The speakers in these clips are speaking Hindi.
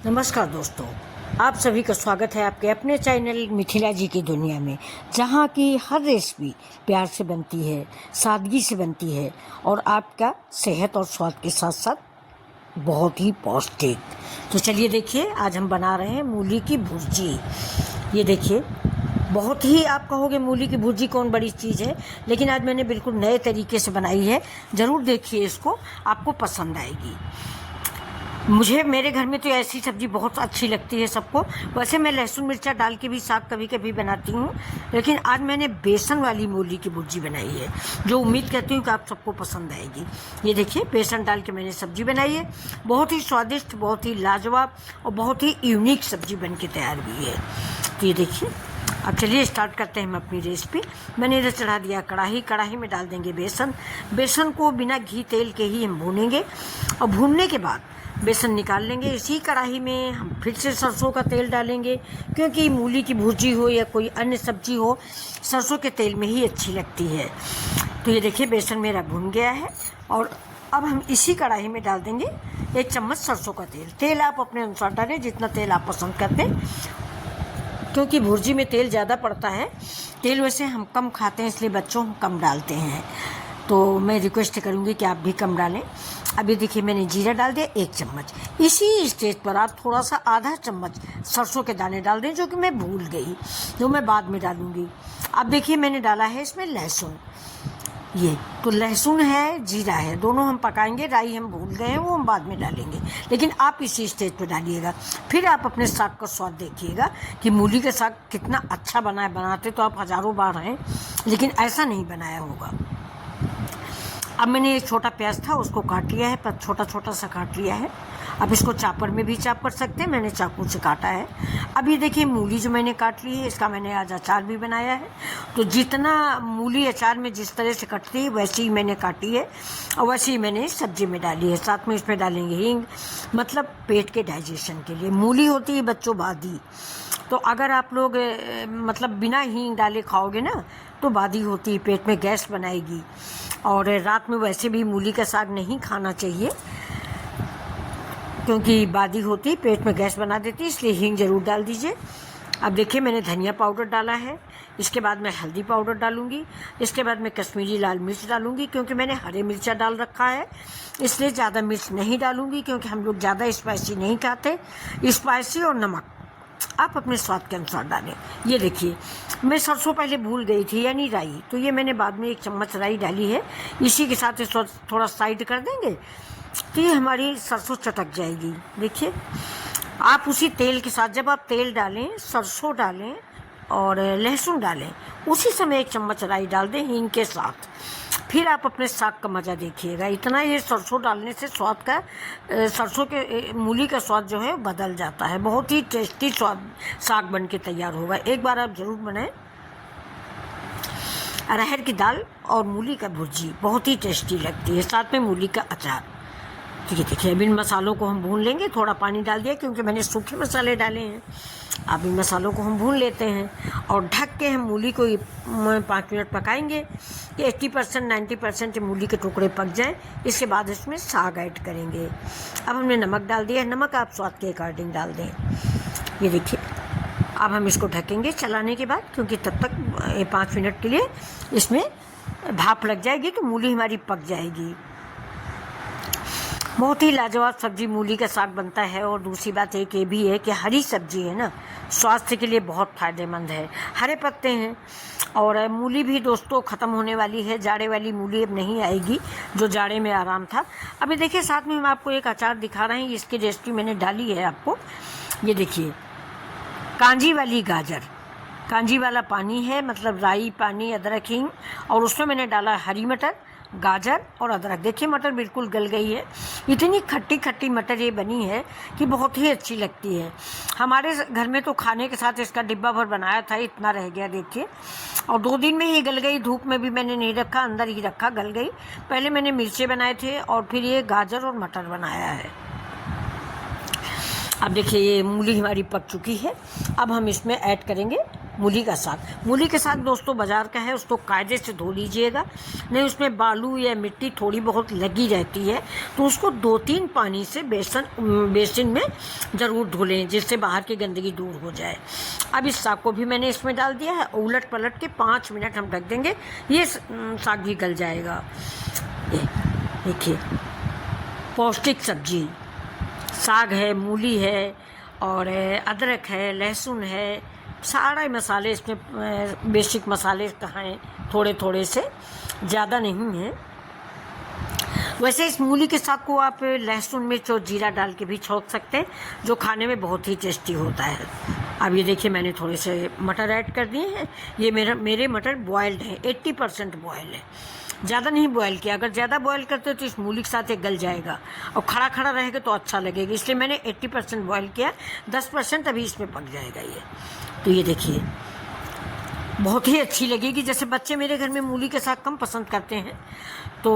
नमस्कार दोस्तों, आप सभी का स्वागत है आपके अपने चैनल मिथिला जी की दुनिया में, जहाँ की हर रेसिपी प्यार से बनती है, सादगी से बनती है और आपका सेहत और स्वाद के साथ साथ बहुत ही पौष्टिक। तो चलिए देखिए, आज हम बना रहे हैं मूली की भुर्जी। ये देखिए, बहुत ही आप कहोगे मूली की भुर्जी कौन बड़ी चीज़ है, लेकिन आज मैंने बिल्कुल नए तरीके से बनाई है। ज़रूर देखिए इसको, आपको पसंद आएगी। मेरे घर में तो ऐसी सब्ज़ी बहुत अच्छी लगती है सबको। वैसे मैं लहसुन मिर्चा डाल के भी साग कभी कभी बनाती हूँ, लेकिन आज मैंने बेसन वाली मूली की भुर्जी बनाई है, जो उम्मीद करती हूँ कि आप सबको पसंद आएगी। ये देखिए, बेसन डाल के मैंने सब्ज़ी बनाई है। बहुत ही स्वादिष्ट, बहुत ही लाजवाब और बहुत ही यूनिक सब्ज़ी बन के तैयार हुई है। तो ये देखिए, अब चलिए स्टार्ट करते हैं हम अपनी रेसिपी। मैंने इधर चढ़ा दिया कढ़ाई में डाल देंगे बेसन को बिना घी तेल के ही हम भूनेंगे, और भूनने के बाद बेसन निकाल लेंगे। इसी कढ़ाई में हम फिर से सरसों का तेल डालेंगे, क्योंकि मूली की भुर्जी हो या कोई अन्य सब्जी हो, सरसों के तेल में ही अच्छी लगती है। तो ये देखिए, बेसन मेरा भुन गया है और अब हम इसी कढ़ाई में डाल देंगे 1 चम्मच सरसों का तेल आप अपने अनुसार डालें, जितना तेल आप पसंद करते हैं, क्योंकि भुर्जी में तेल ज़्यादा पड़ता है। तेल वैसे हम कम खाते हैं, इसलिए बच्चों हम कम डालते हैं, तो मैं रिक्वेस्ट करूँगी कि आप भी कम डालें। अभी देखिए, मैंने जीरा डाल दिया 1 चम्मच। इसी स्टेज पर आप थोड़ा सा आधा चम्मच सरसों के दाने डाल दें, जो कि मैं भूल गई, जो मैं बाद में डालूँगी। अब देखिए, मैंने डाला है इसमें लहसुन। ये तो लहसुन है, जीरा है, दोनों हम पकाएंगे। राई हम भूल गए हैं, वो हम बाद में डालेंगे, लेकिन आप इसी स्टेज पर डालिएगा। फिर आप अपने साग का स्वाद देखिएगा कि मूली का साग कितना अच्छा बना है। बनाते तो आप हज़ारों बार हैं, लेकिन ऐसा नहीं बनाया होगा। अब मैंने एक छोटा प्याज था, उसको काट लिया है, पर छोटा छोटा सा काट लिया है। अब इसको चापर में भी चाप कर सकते हैं, मैंने चाकू से काटा है। अब ये देखिए, मूली जो मैंने काट ली है, इसका मैंने आज अचार भी बनाया है। तो जितना मूली अचार में जिस तरह से कटती है, वैसे ही मैंने काटी है और वैसे ही मैंने सब्जी में डाली है। साथ में इसमें डालेंगे हींग, मतलब पेट के डाइजेशन के लिए। मूली होती है बच्चों बादी, तो अगर आप लोग मतलब बिना हींग डाले खाओगे ना, तो बादी होती है, पेट में गैस बनाएगी। और रात में वैसे भी मूली का साग नहीं खाना चाहिए, क्योंकि बादी होती, पेट में गैस बना देती, इसलिए हींग ज़रूर डाल दीजिए। अब देखिए, मैंने धनिया पाउडर डाला है। इसके बाद मैं हल्दी पाउडर डालूंगी। इसके बाद मैं कश्मीरी लाल मिर्च डालूंगी, क्योंकि मैंने हरे मिर्चा डाल रखा है, इसलिए ज़्यादा मिर्च नहीं डालूंगी, क्योंकि हम लोग ज़्यादा स्पाइसी नहीं खाते। स्पाइसी और नमक आप अपने स्वाद के अनुसार डालें। ये देखिए, मैं सरसों पहले भूल गई थी, यानी राई, तो ये मैंने बाद में 1 चम्मच राई डाली है। इसी के साथ इसको थोड़ा साइड कर देंगे, तो ये हमारी सरसों चटक जाएगी। देखिए, आप उसी तेल के साथ, जब आप तेल डालें, सरसों डालें और लहसुन डालें, उसी समय 1 चम्मच राई डाल दें हींग के साथ। फिर आप अपने साग का मज़ा देखिएगा। इतना ये सरसों डालने से स्वाद का, सरसों के मूली का स्वाद जो है बदल जाता है। बहुत ही टेस्टी स्वाद साग बन के तैयार होगा। एक बार आप ज़रूर बनाएं। अरहर की दाल और मूली का भुर्जी बहुत ही टेस्टी लगती है, साथ में मूली का अचार। ठीक है, देखिए, अब इन मसालों को हम भून लेंगे। थोड़ा पानी डाल दिया, क्योंकि मैंने सूखे मसाले डाले हैं। अब इन मसालों को हम भून लेते हैं और ढक के हम मूली को 5 मिनट पकाएंगे कि 80% 90% मूली के टुकड़े पक जाएं। इसके बाद इसमें साग ऐड करेंगे। अब हमने नमक डाल दिया है, नमक आप स्वाद के अकॉर्डिंग डाल दें। ये देखिए, अब हम इसको ढकेंगे चलाने के बाद, क्योंकि तब तक 5 मिनट के लिए इसमें भाप लग जाएगी, तो मूली हमारी पक जाएगी। बहुत ही लाजवाब सब्जी मूली का साग बनता है। और दूसरी बात एक ये भी है कि हरी सब्जी है ना, स्वास्थ्य के लिए बहुत फ़ायदेमंद है। हरे पत्ते हैं, और मूली भी दोस्तों ख़त्म होने वाली है। जाड़े वाली मूली अब नहीं आएगी, जो जाड़े में आराम था। अभी देखिए, साथ में हम आपको एक अचार दिखा रहे हैं, इसकी रेसिपी मैंने डाली है आपको। ये देखिए, कांजी वाली गाजर, कांजी वाला पानी है, मतलब राई, पानी, अदरक, हींग, और उसमें मैंने डाला हरी मटर, गाजर और अदरक। देखिए, मटर बिल्कुल गल गई है। इतनी खट्टी खट्टी मटर ये बनी है कि बहुत ही अच्छी लगती है। हमारे घर में तो खाने के साथ इसका डिब्बा भर बनाया था, इतना रह गया देखिए, और 2 दिन में ही गल गई। धूप में भी मैंने नहीं रखा, अंदर ही रखा, गल गई। पहले मैंने मिर्चे बनाए थे और फिर ये गाजर और मटर बनाया है। अब देखिए, ये मूली हमारी पक चुकी है। अब हम इसमें ऐड करेंगे मूली का साग। मूली के साग दोस्तों बाज़ार का है, उसको कायदे से धो लीजिएगा, नहीं उसमें बालू या मिट्टी थोड़ी बहुत लगी रहती है, तो उसको 2-3 पानी से बेसिन में ज़रूर धो लें, जिससे बाहर की गंदगी दूर हो जाए। अब इस साग को भी मैंने इसमें डाल दिया है, उलट पलट के 5 मिनट हम ढक देंगे, ये साग भी गल जाएगा। देखिए पौष्टिक सब्जी, साग है, मूली है और अदरक है, लहसुन है, सारे मसाले इसमें, बेसिक मसाले कहाँ हैं, थोड़े थोड़े से, ज़्यादा नहीं हैं। वैसे इस मूली के साग को आप लहसुन मिर्च और जीरा डाल के भी छौंक सकते हैं, जो खाने में बहुत ही टेस्टी होता है। अब ये देखिए मैंने थोड़े से मटर ऐड कर दिए हैं। ये मेरे मटर बॉयल्ड हैं, 80% बॉयल है, ज़्यादा नहीं बॉयल किया। अगर ज़्यादा बॉयल करते हो तो इस मूली के साथ ये गल जाएगा और खड़ा खड़ा रहेगा तो अच्छा लगेगा, इसलिए मैंने 80% बॉयल किया, 10% अभी इसमें पक जाएगा ये। तो ये देखिए बहुत ही अच्छी लगेगी। जैसे बच्चे मेरे घर में मूली के साग कम पसंद करते हैं, तो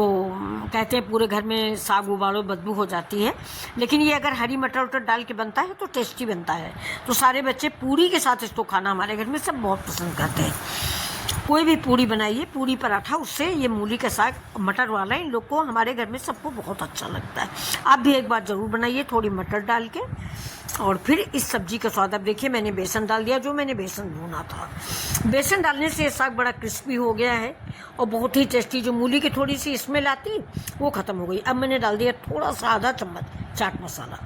कहते हैं पूरे घर में साग उबालो बदबू हो जाती है, लेकिन ये अगर हरी मटर वटर डाल के बनता है तो टेस्टी बनता है। तो सारे बच्चे पूरी के साथ इसको खाना हमारे घर में सब बहुत पसंद करते हैं। कोई भी पूरी बनाइए, पूरी पराठा, उससे ये मूली का साग मटर वाला इन लोग को, हमारे घर में सबको बहुत अच्छा लगता है। आप भी एक बार ज़रूर बनाइए थोड़ी मटर डाल के, और फिर इस सब्जी का स्वाद। अब देखिए मैंने बेसन डाल दिया, जो मैंने बेसन भूना था। बेसन डालने से ये साग बड़ा क्रिस्पी हो गया है और बहुत ही टेस्टी। जो मूली की थोड़ी सी स्मेल आती वो ख़त्म हो गई। अब मैंने डाल दिया थोड़ा सा आधा चम्मच चाट मसाला।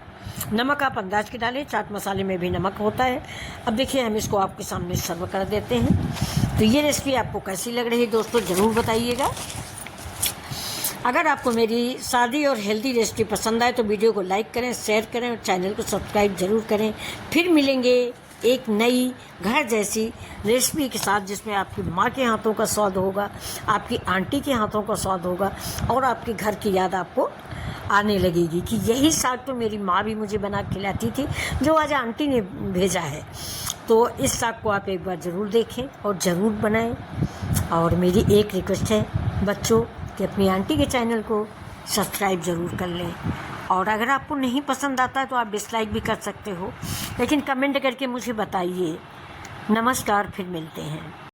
नमक आप अंदाज के डालें, चाट मसाले में भी नमक होता है। अब देखिए हम इसको आपके सामने सर्व कर देते हैं। तो ये रेसिपी आपको कैसी लग रही है दोस्तों, ज़रूर बताइएगा। अगर आपको मेरी सादी और हेल्दी रेसिपी पसंद आए तो वीडियो को लाइक करें, शेयर करें और चैनल को सब्सक्राइब ज़रूर करें। फिर मिलेंगे एक नई घर जैसी रेसिपी के साथ, जिसमें आपकी माँ के हाथों का स्वाद होगा, आपकी आंटी के हाथों का स्वाद होगा और आपके घर की याद आपको आने लगेगी कि यही साग तो मेरी माँ भी मुझे बना खिलाती थी, जो आज आंटी ने भेजा है। तो इस साग को आप एक बार ज़रूर देखें और ज़रूर बनाएं। और मेरी एक रिक्वेस्ट है बच्चों कि अपनी आंटी के चैनल को सब्सक्राइब ज़रूर कर लें। और अगर आपको नहीं पसंद आता है तो आप डिसलाइक भी कर सकते हो, लेकिन कमेंट करके मुझे बताइए। नमस्कार, फिर मिलते हैं।